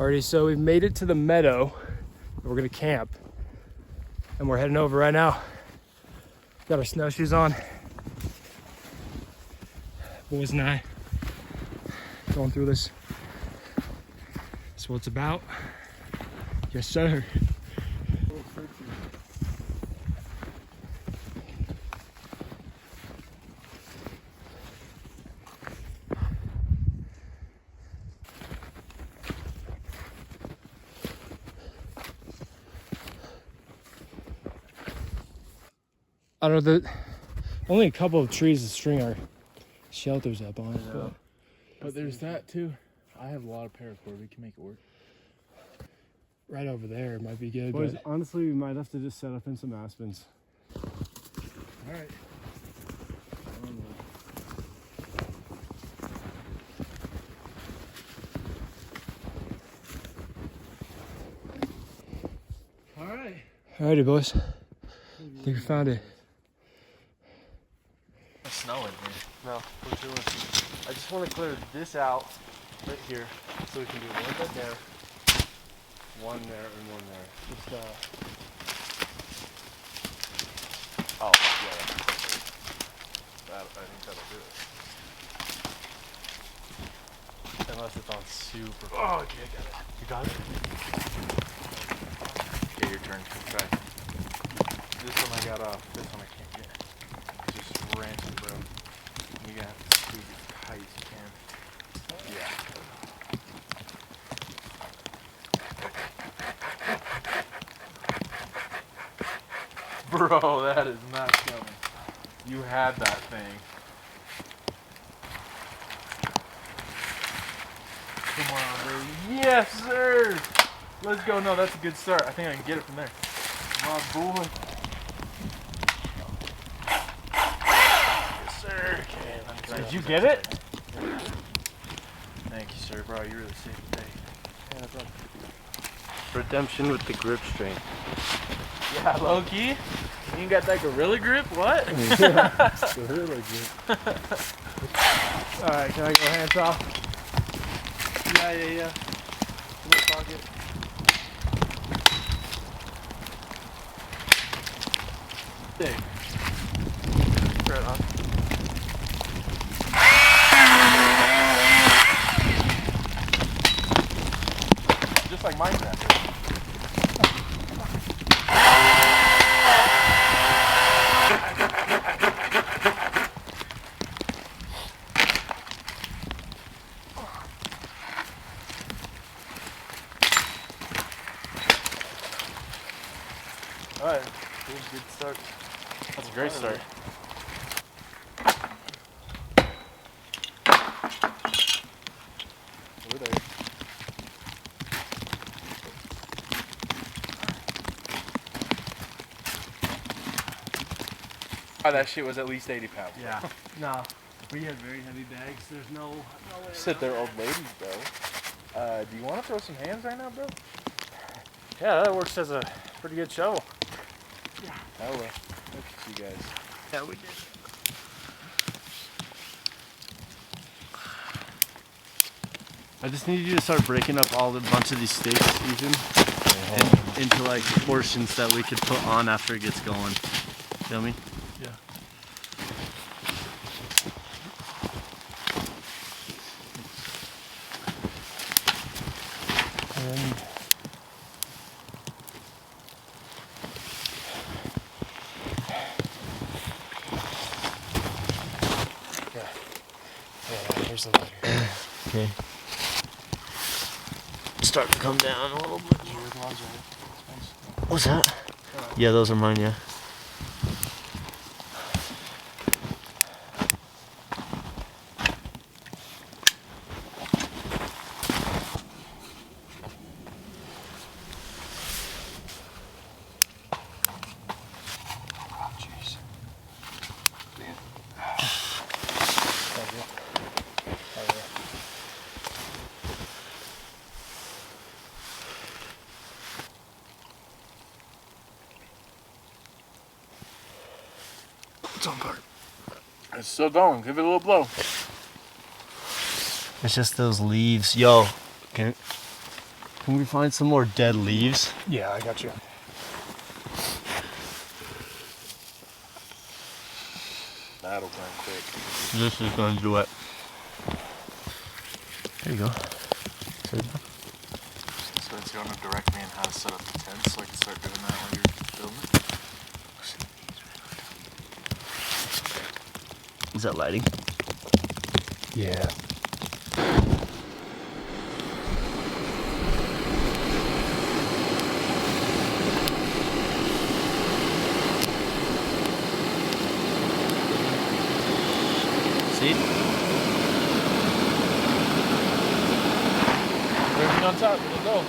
Alrighty, so we've made it to the meadow. We're gonna camp. And we're heading over right now. Got our snowshoes on. Boys and I going through this. That's what it's about. Yes, sir. I don't know, only a couple of trees to string our shelters up on. But there's that too. I have a lot of paracord. We can make it work. Right over there might be good. Boys, But honestly, we might have to just set up in some aspens. All right. All right. Alrighty, boys. I think we found it. It's snowing here. No, we're chilling. I just want to clear this out right here so we can do one right there, one there, and one there. Just oh yeah, that, I think that'll do it. Unless it's on super. Oh, okay, I got it. You got it. Okay, your turn. Try. This one I got off. This one I can't get. It's just rancid, bro. You got to squeeze it tight as you can. Yeah. Bro, that is not coming. You had that thing. Come on, baby. Yes, sir! Let's go. No, that's a good start. I think I can get it from there. My boy. Yes, sir. Okay, did you get it? Thank you, sir, bro. You really saved the day. Yeah, bro. Redemption with the grip strain. Yeah, low key. You ain't got that gorilla grip? What? Gorilla grip. Alright, can I go hands off? Yeah. In my pocket. Hey. Right on. Just like Minecraft. Alright, good start. That's a great start. Over there. Oh, that shit was at least 80 pounds. Yeah. No, we had very heavy bags. There's no way. Sit there, old ladies, bro. Do you want to throw some hands right now, bro? Yeah, that works as a pretty good shovel. Yeah. Oh, well. Look at you guys. Yeah, we did. I just need you to start breaking up all the bunch of these stakes, Ethan, into like portions that we could put on after it gets going. Feel me? Yeah. Here's the lighter. Okay. Start to come down a little bit. What's that? Yeah, those are mine, yeah. It's on part. It's still going. Give it a little blow. It's just those leaves. Yo, can Can we find some more dead leaves? Yeah, I got you. That'll burn quick. This is gonna do it. There you go. So it's gonna direct me on how to set up the tent so I can start doing that while you're filming. Is that lighting? Yeah. See? Everything on top, let's go.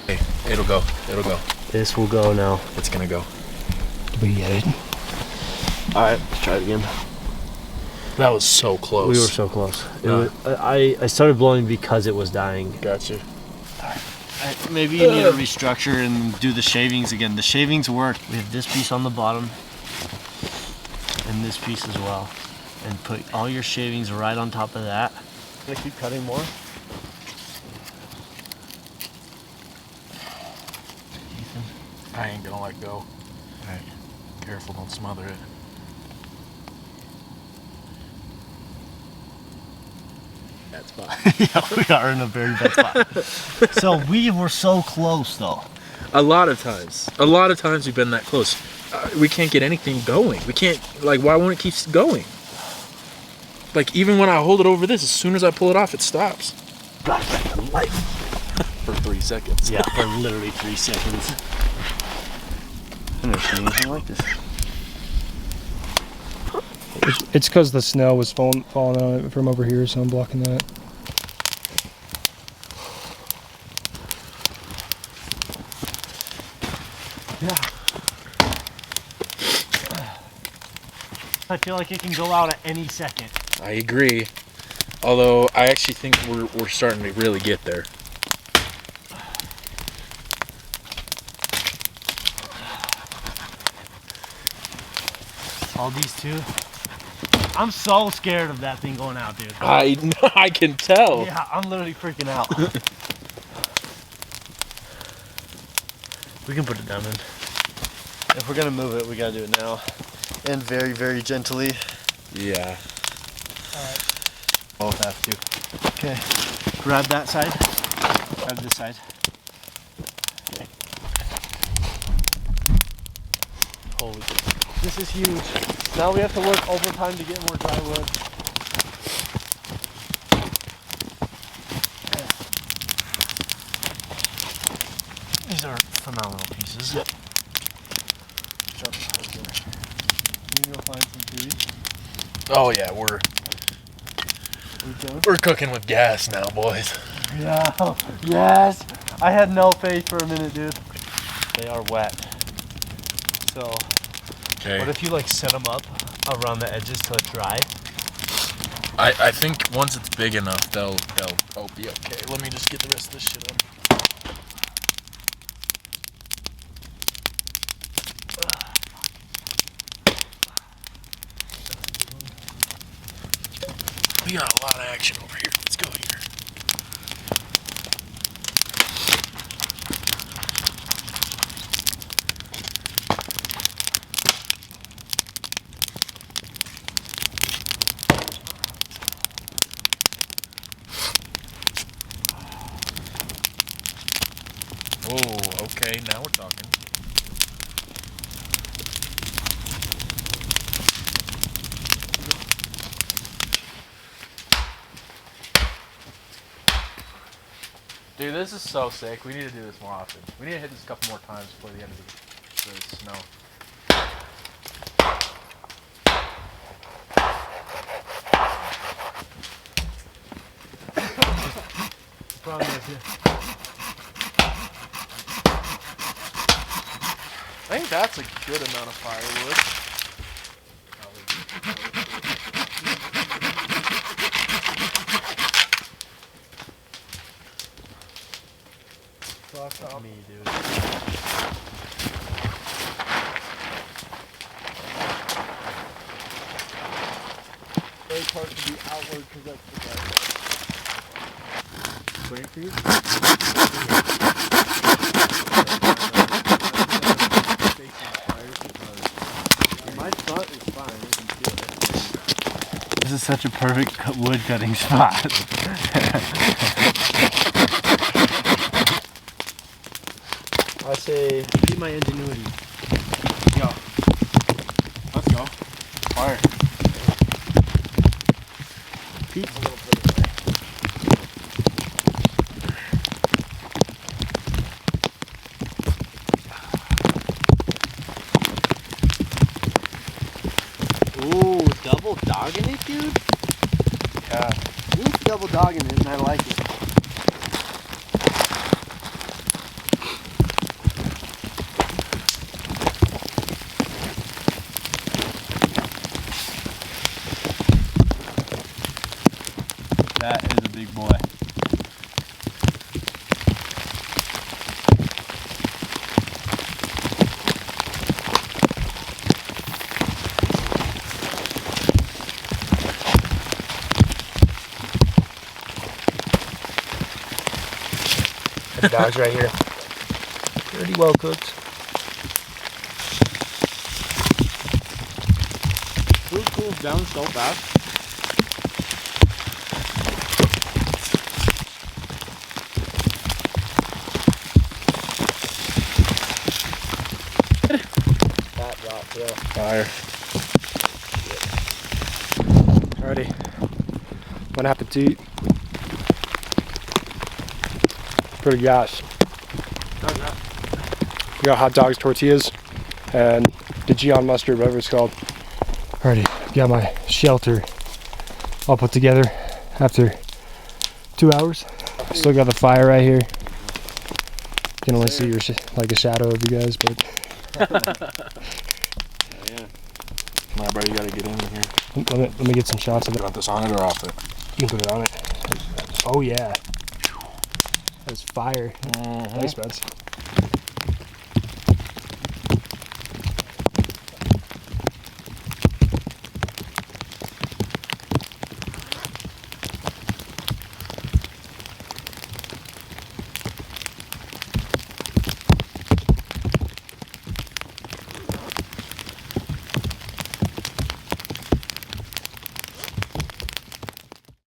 Hey, it'll go. It'll go. This will go now. It's gonna go. We get it. Alright, let's try it again. That was so close. We were so close. I started blowing because it was dying. Gotcha. Maybe you need to restructure and do the shavings again. The shavings work. We have this piece on the bottom and this piece as well. And put all your shavings right on top of that. Gonna keep cutting more. I ain't gonna let go. Alright. Careful, don't smother it. Bad spot. Yeah, we are in a very bad spot. So we were so close though. A lot of times we've been that close. We can't get anything going. We can't, like, why won't it keep going? Like, even when I hold it over this, as soon as I pull it off, it stops. Got back to life. For 3 seconds. Yeah, for literally 3 seconds. I've never seen anything like this. It's because the snow was falling on it from over here, so I'm blocking that. Yeah. I feel like it can go out at any second. I agree. Although, I actually think we're starting to really get there. All these two. I'm so scared of that thing going out, dude. I can tell. Yeah, I'm literally freaking out. We can put it down then. If we're gonna move it, we gotta do it now. And very, very gently. Yeah. Alright. Both have to. Okay. Grab that side. Grab this side. Okay. Holy shit. This is huge. Now we have to work overtime to get more dry wood. These are phenomenal pieces. Yep. You go find some trees. Oh yeah, we're cooking with gas now, boys. Yeah. Yes. I had no faith for a minute, dude. They are wet. So, Okay. what if you like set them up around the edges till it's dry? I think once it's big enough, they'll be okay. Let me just get the rest of this shit on. We got a lot of action over here. Let's go here. Oh, okay, now we're talking. Dude, this is so sick. We need to do this more often. We need to hit this a couple more times before the end of the snow. Problem is, I think that's a good amount of firewood. Fuck me, dude. Very part to be outward because that's the best part. Wait for you? My front is fine. You can feel it. This is such a perfect wood cutting spot. I say, keep my ingenuity. Yo. Let's go. Fire. Keep. Ooh, double dogging it, dude? Yeah. You double dogging it, and I like it. That is a big boy. The dog's right here. Pretty well cooked. Food cools down so fast. That drop, yeah. Fire. Alrighty. Bon appetit. Pretty gosh. We got hot dogs, tortillas, and Dijon mustard, whatever it's called. Alrighty, got my shelter all put together after 2 hours. Still got the fire right here. You can only see like a shadow of you guys, but Yeah. Alright, bro, you gotta get in here. let me get some shots of it. You want this on it or off it? You can put it on it. Oh yeah. That's fire. Thanks, Spence.